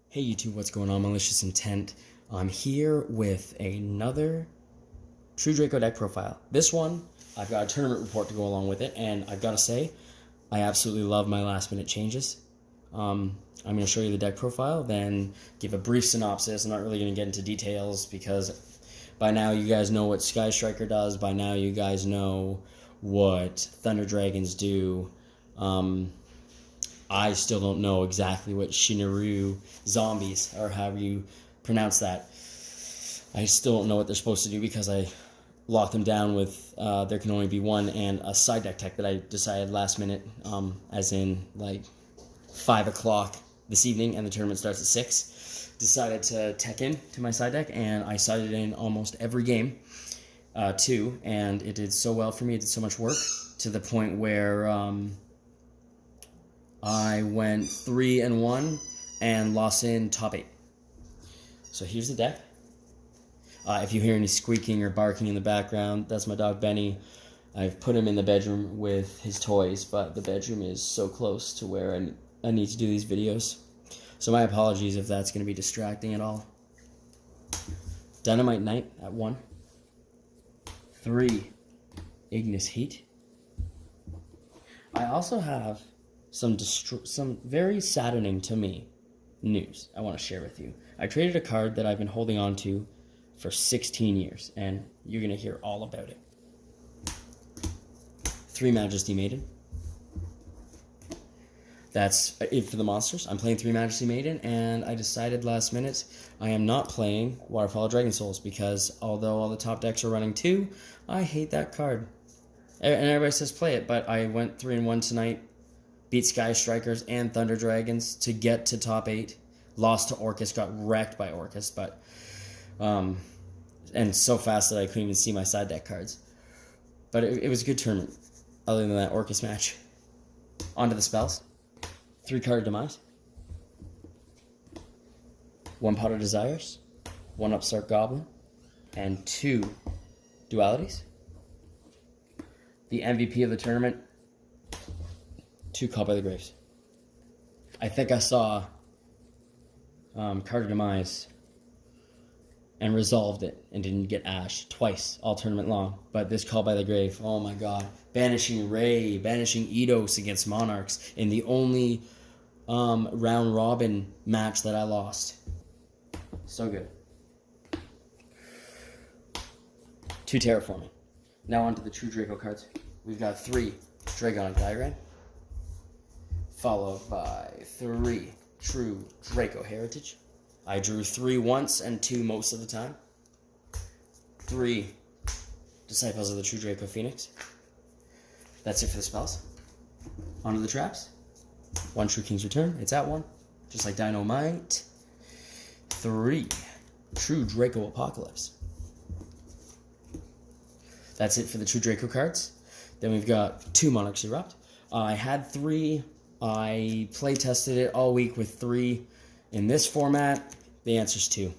Hey YouTube, what's going on? Malicious Intent. I'm here with another True Draco deck profile. This one, I've got a tournament report to go along with it, and I've got to say, I absolutely love my last minute changes. I'm going to show you the deck profile, then give a brief synopsis. I'm not really going to get into details because by now you guys know what Sky Striker does. By now you guys know what Thunder Dragons do. I still don't know exactly what Shinru zombies, or however you pronounce that. I still don't know what they're supposed to do because I locked them down with there can only be one and a side deck tech that I decided last minute, as in like 5 o'clock this evening, and the tournament starts at 6. Decided to tech in to my side deck, and I sided in almost every game too, and it did so well for me. It did so much work to the point where I went 3-1 and lost in top 8. So here's the deck. If you hear any squeaking or barking in the background, that's my dog Benny. I've put him in the bedroom with his toys, but the bedroom is so close to where I need to do these videos. So my apologies if that's going to be distracting at all. Dynamite Knight at 1. 3, Ignis Heat. I also have some very saddening to me news I want to share with you. I traded a card that I've been holding on to for 16 years, and you're going to hear all about it. 3 Majesty Maiden. That's it for the monsters. I'm playing 3 Majesty Maiden, and I decided last minute I am not playing Waterfall of Dragon Souls because although all the top decks are running 2, I hate that card. And everybody says play it, but I went 3-1 tonight. Beat Sky Strikers and Thunder Dragons to get to top 8. Lost to Orcus, got wrecked by Orcus, but and so fast that I couldn't even see my side deck cards. But it was a good tournament, other than that Orcus match. On to the spells. 3 card Demise. 1 Pot of Desires. 1 Upstart Goblin. And 2 Dualities. The MVP of the tournament, 2 Call by the Graves. I think I saw Card of Demise and resolved it and didn't get Ash twice all tournament long. But this Call by the Grave, oh my god. Banishing Ray, banishing Eidos against Monarchs in the only round robin match that I lost. So good. 2 Terraforming. Now on to the True Draco cards. We've got 3 Dragonic Diagram, followed by 3 True Draco Heritage. I drew 3 once and 2 most of the time. 3 Disciples of the True Draco Phoenix. That's it for the spells. On to the traps. 1 True King's Return. It's at 1, just like Dynamite. 3 True Draco Apocalypse. That's it for the True Draco cards. Then we've got 2 Monarchs Erupt. I had 3. I play tested it all week with 3. In this format, the answer's 2.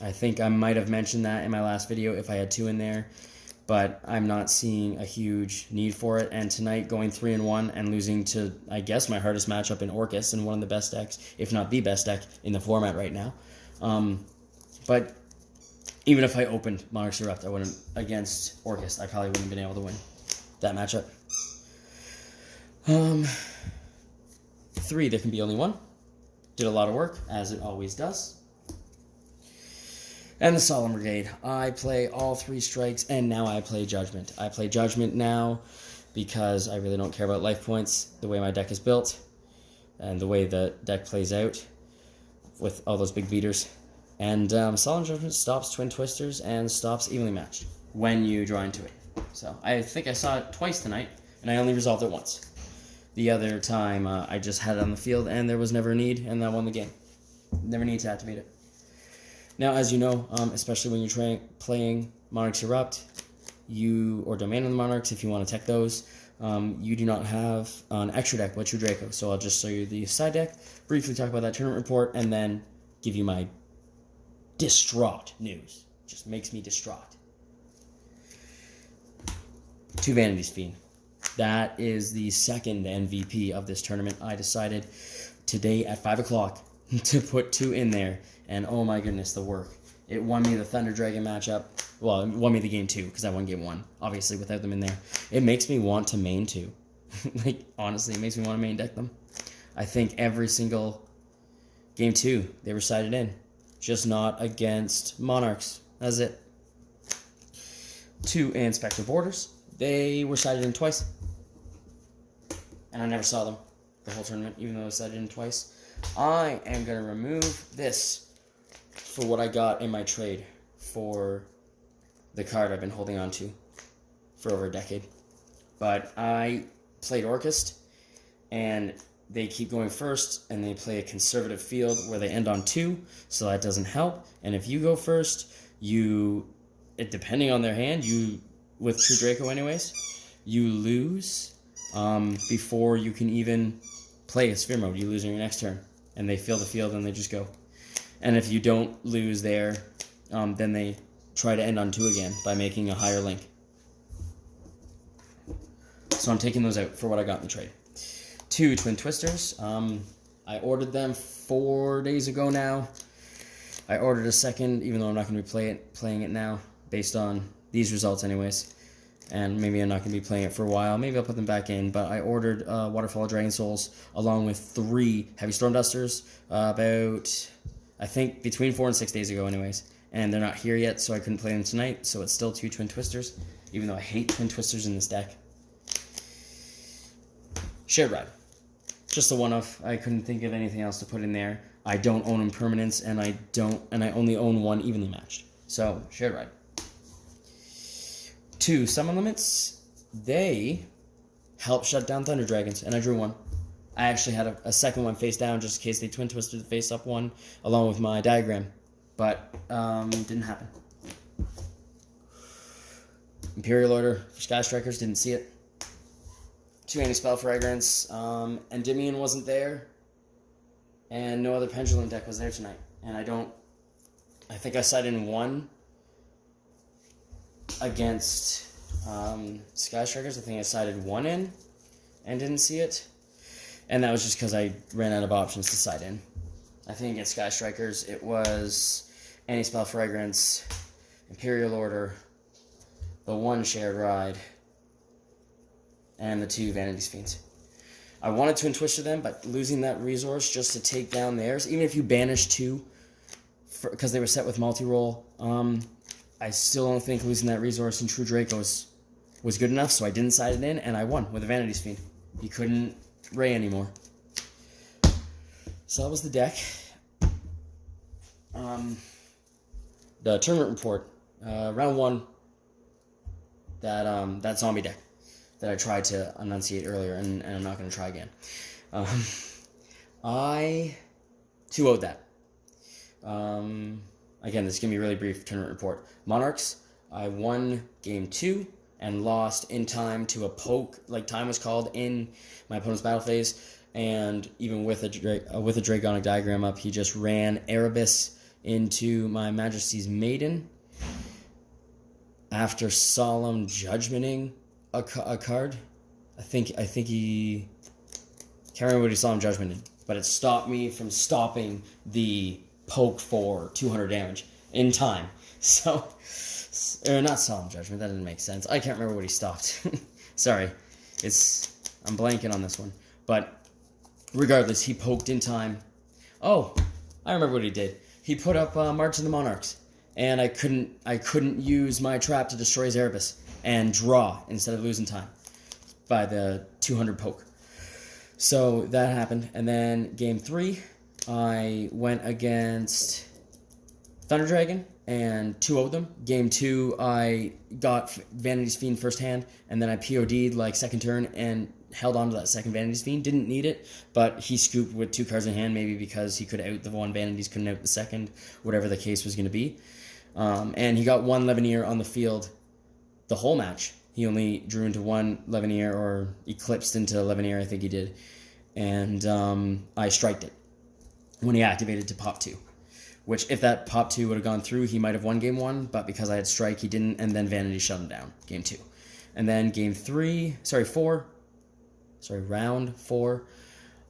I think I might have mentioned that in my last video if I had 2 in there, but I'm not seeing a huge need for it. And tonight, going 3-1 and losing to, I guess, my hardest matchup in Orcus and one of the best decks, if not the best deck in the format right now. But even if I opened Monarchs Erupt, I wouldn't, against Orcus, I probably wouldn't have been able to win that matchup. 3, there can be only 1. Did a lot of work, as it always does. And the Solemn Brigade. I play all 3 strikes, and now I play Judgment. I play Judgment now because I really don't care about life points, the way my deck is built, and the way the deck plays out with all those big beaters. And Solemn Judgment stops Twin Twisters and stops Evenly Matched when you draw into it. So I think I saw it twice tonight, and I only resolved it once. The other time, I just had it on the field, and there was never a need, and I won the game. Never need to activate it. Now, as you know, especially when you're playing Monarchs Erupt, or Domain of the Monarchs, if you want to tech those, you do not have an extra deck but True Draco. So I'll just show you the side deck, briefly talk about that tournament report, and then give you my distraught news. Just makes me distraught. 2 Vanity's Fiend. That is the second MVP of this tournament. I decided today at 5 o'clock to put 2 in there, and oh my goodness, the work. It won me the Thunder Dragon matchup. Well, it won me the game 2 because I won game 1, obviously, without them in there. It makes me want to main 2. Like, honestly, it makes me want to main deck them. I think every single game 2, they were sided in. Just not against Monarchs. That's it. 2 and Spectre Borders. They were sided in twice. And I never saw them the whole tournament, even though I was sided in twice. I am going to remove this for what I got in my trade for the card I've been holding on to for over a decade. But I played Orcust, and they keep going first, and they play a conservative field where they end on 2, so that doesn't help. And if you go first, depending on their hand, with True Draco anyways, you lose before you can even play a Sphere Mode. You lose on your next turn, and they fill the field, and they just go. And if you don't lose there, then they try to end on 2 again by making a higher link. So I'm taking those out for what I got in the trade. 2 Twin Twisters. I ordered them 4 days ago now. I ordered a second, even though I'm not going to be playing it now, based on these results anyways. And maybe I'm not going to be playing it for a while. Maybe I'll put them back in. But I ordered Waterfall of Dragon Souls along with 3 Heavy Storm Dusters about, I think, between 4 and 6 days ago anyways. And they're not here yet, so I couldn't play them tonight. So it's still 2 Twin Twisters, even though I hate Twin Twisters in this deck. Shared Ride. Just a one-off. I couldn't think of anything else to put in there. I don't own Impermanence, and I only own 1 evenly matched. So, Shared Ride. 2 Summon Limits. They help shut down Thunder Dragons, and I drew 1. I actually had a second one face down just in case they Twin Twisted the face up one along with my diagram, but didn't happen. Imperial Order for Sky Strikers, didn't see it. 2 Anti-Spell Fragrance. Endymion wasn't there. And no other Pendulum deck was there tonight. And I think I sided in 1 against Sky Strikers. I think I sided 1 in and didn't see it. And that was just because I ran out of options to side in. I think against Sky Strikers it was Anti-Spell Fragrance, Imperial Order, the 1 Shared Ride, and the 2 Vanity's Fiends. I wanted to Twitch them, but losing that resource just to take down theirs, even if you banish 2, because they were set with multi-roll, I still don't think losing that resource in True Draco was good enough, so I didn't side it in, and I won with a Vanity's Fiend. He couldn't Ray anymore. So that was the deck. The tournament report, round 1, that zombie deck that I tried to enunciate earlier, and I'm not going to try again. I 2-0'd that. Again, this is going to be a really brief tournament report. Monarchs, I won game 2 and lost in time to a poke, like time was called in my opponent's battle phase, and even with a Draconic Diagram up, he just ran Erebus into my Majesty's Maiden after Solemn Judgmenting a card. I think he can't remember what he Solemn Judgmented, but it stopped me from stopping the poke for 200 damage in time. So, or not Solemn Judgment, that didn't make sense. I can't remember what he stopped. Sorry, I'm blanking on this one. But regardless, he poked in time. Oh, I remember what he did. He put up March of the Monarchs, and I couldn't use my trap to destroy his Erebus and draw instead of losing time by the 200 poke. So that happened, and then game 3, I went against Thunder Dragon and 2-0'd them. Game 2, I got Vanity's Fiend first hand, and then I POD'd like second turn and held on to that second Vanity's Fiend. Didn't need it, but he scooped with 2 cards in hand, maybe because he could out the one Vanity's, couldn't out the second, whatever the case was going to be. And he got 1 Levineer on the field the whole match. He only drew into 1 Levineer, or eclipsed into Levineer, I think he did. And I striked it when he activated to pop 2. Which, if that pop 2 would have gone through, he might have won game 1, but because I had strike, he didn't, and then Vanity shut him down, game 2. And then round 4,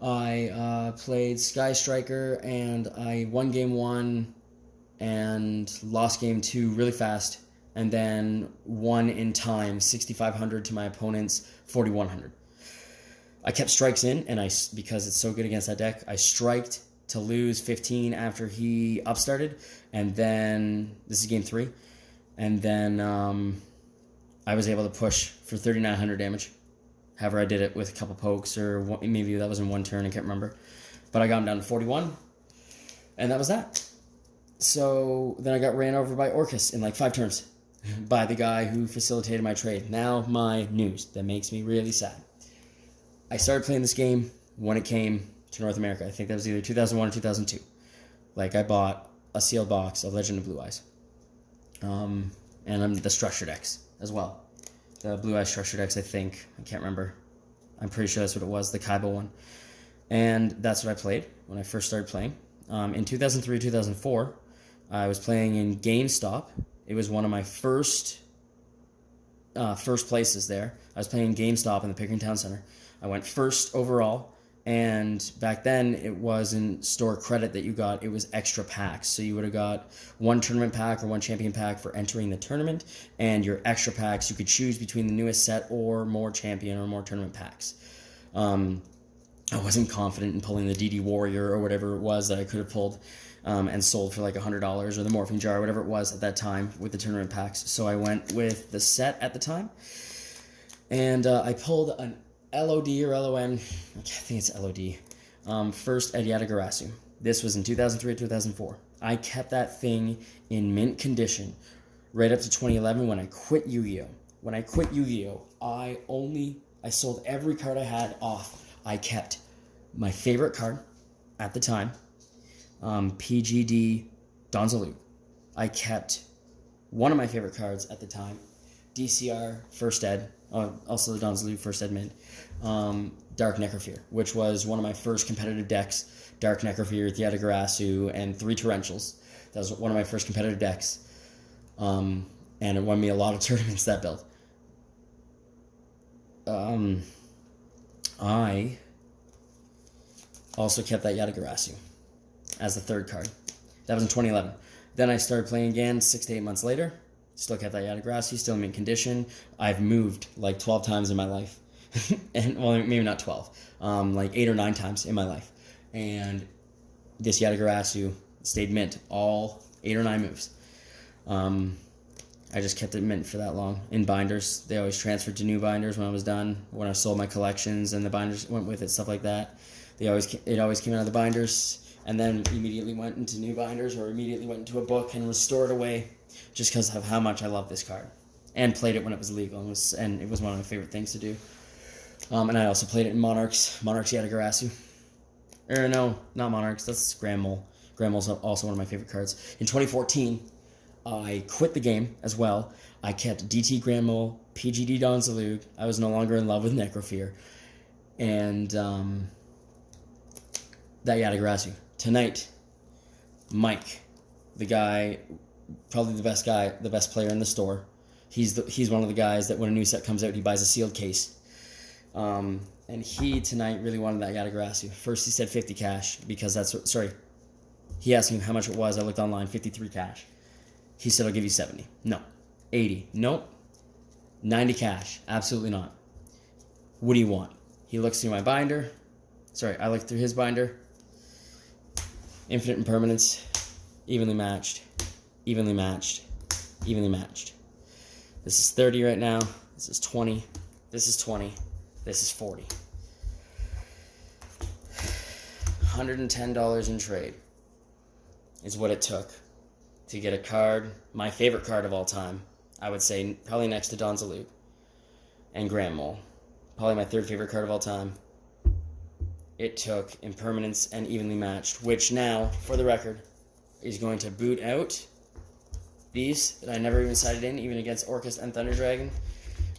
I played Sky Striker, and I won game 1 and lost game 2 really fast, and then won in time 6,500 to my opponent's 4,100. I kept strikes in, and because it's so good against that deck, I striked to lose 15 after he upstarted, and then this is game 3, and then I was able to push for 3,900 damage. However, I did it with a couple pokes, or maybe that was in one turn, I can't remember. But I got him down to 41, and that was that. So then I got ran over by Orcus in like 5 turns by the guy who facilitated my trade. Now my news that makes me really sad. I started playing this game when it came to North America. I think that was either 2001 or 2002. Like, I bought a sealed box of Legend of Blue Eyes. And the structure decks as well. The Blue Eyes structure decks, I think. I can't remember. I'm pretty sure that's what it was, the Kaiba one. And that's what I played when I first started playing. In 2003, 2004, I was playing in GameStop. It was one of my first places there. I was playing GameStop in the Pickering Town Center. I went first overall, and back then it wasn't store credit that you got, it was extra packs. So you would have got 1 tournament pack or 1 champion pack for entering the tournament, and your extra packs you could choose between the newest set or more champion or more tournament packs. I wasn't confident in pulling the DD Warrior or whatever it was that I could have pulled and sold for like $100, or the Morphing Jar, or whatever it was at that time with the tournament packs. So I went with the set at the time, and I pulled an LOD or LON, I think it's LOD, first at Yatagarasu. This was in 2003 or 2004. I kept that thing in mint condition right up to 2011 when I quit Yu-Gi-Oh! When I quit Yu-Gi-Oh! I sold every card I had off. I kept my favorite card at the time, PGD Donzalu. I kept one of my favorite cards at the time, DCR First Ed, also the Donzalu First Ed Mint, Dark Necrofear, which was one of my first competitive decks. Dark Necrofear, Yatagarasu, and 3 Torrentials. That was one of my first competitive decks. And it won me a lot of tournaments, that build. I also kept that Yatagarasu as the 3rd card. That was in 2011. Then I started playing again 6 to 8 months later. Still kept that Yatagarasu, still in mint condition. I've moved like 12 times in my life. And well, maybe not 12. Like 8 or 9 times in my life. And this Yatagarasu stayed mint all 8 or 9 moves. I just kept it mint for that long in binders. They always transferred to new binders when I was done. When I sold my collections and the binders went with it, stuff like that. It always came out of the binders, and then immediately went into new binders or immediately went into a book and was stored away, just because of how much I love this card, and played it when it was legal, and it was one of my favorite things to do. And I also played it in Monarchs Yatagarasu. Or no, not Monarchs. That's Grand Mole. Grand Mole's also one of my favorite cards. In 2014. I quit the game as well. I kept DT Grand Mole, PGD Donzalu. I was no longer in love with Necrofear. And that Yatagarasu. Tonight, Mike, the guy, probably the best player in the store. He's one of the guys that when a new set comes out, he buys a sealed case. And he tonight really wanted that Yatagarasu. First he said 50 cash because he asked me how much it was. I looked online, 53 cash. He said, I'll give you 70. No. 80. Nope. 90 cash. Absolutely not. What do you want? He looks through my binder. I looked through his binder. Infinite Impermanence. Evenly matched. Evenly matched. Evenly matched. This is 30 right now. This is 20. This is 20. This is 40. $110 in trade is what it took to get a card, my favorite card of all time, I would say probably next to Donzalu and Grand Mole. Probably my 3rd favorite card of all time. It took Impermanence and Evenly Matched, which now, for the record, is going to boot out these that I never even sided in, even against Orcus and Thunder Dragon,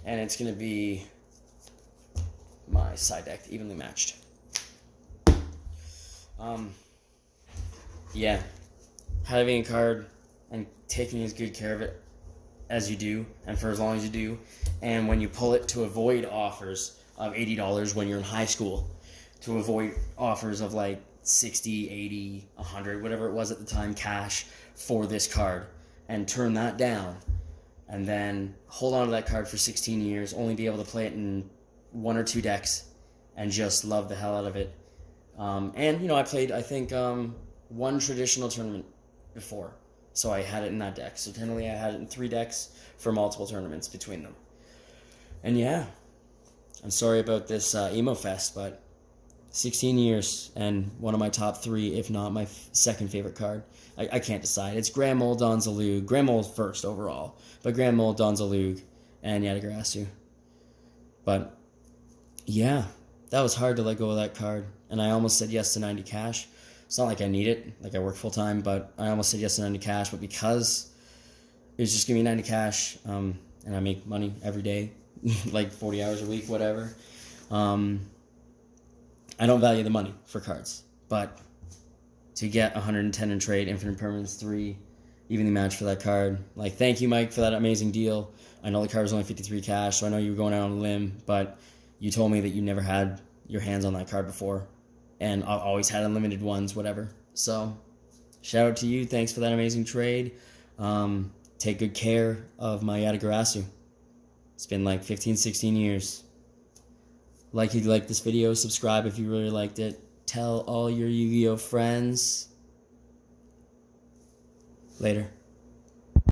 and it's going to be my side deck, Evenly Matched. Yeah. Having a card and taking as good care of it as you do, and for as long as you do, and when you pull it to avoid offers of $80 when you're in high school, to avoid offers of like 60, 80, 100, whatever it was at the time, cash for this card, and turn that down, and then hold on to that card for 16 years, only be able to play it in 1 or 2 decks, and just love the hell out of it. And, I played, I think, 1 traditional tournament before, so I had it in that deck. So technically I had it in 3 decks for multiple tournaments between them. And yeah, I'm sorry about this emo fest, but 16 years and one of my top 3, if not my second favorite card. I can't decide. It's Grand Mole, Donzalug. Grand Mole first overall, but Grand Mole, Donzalug, and Yatagarasu. But yeah, that was hard to let go of that card, and I almost said yes to 90 cash. It's not like I need it, like I work full time, but I almost said yes to 90 cash, but because it was just giving me 90 cash, and I make money every day, like 40 hours a week, whatever, I don't value the money for cards, but to get 110 in trade, infinite permanence 3, evenly matched for that card. Like, thank you, Mike, for that amazing deal. I know the card was only 53 cash, so I know you were going out on a limb, but you told me that you never had your hands on that card before, and I've always had unlimited ones, whatever. So, shout out to you. Thanks for that amazing trade. Take good care of my Yatagarasu. It's been like 15, 16 years. Like if you liked this video, subscribe if you really liked it. Tell all your Yu-Gi-Oh friends. Later.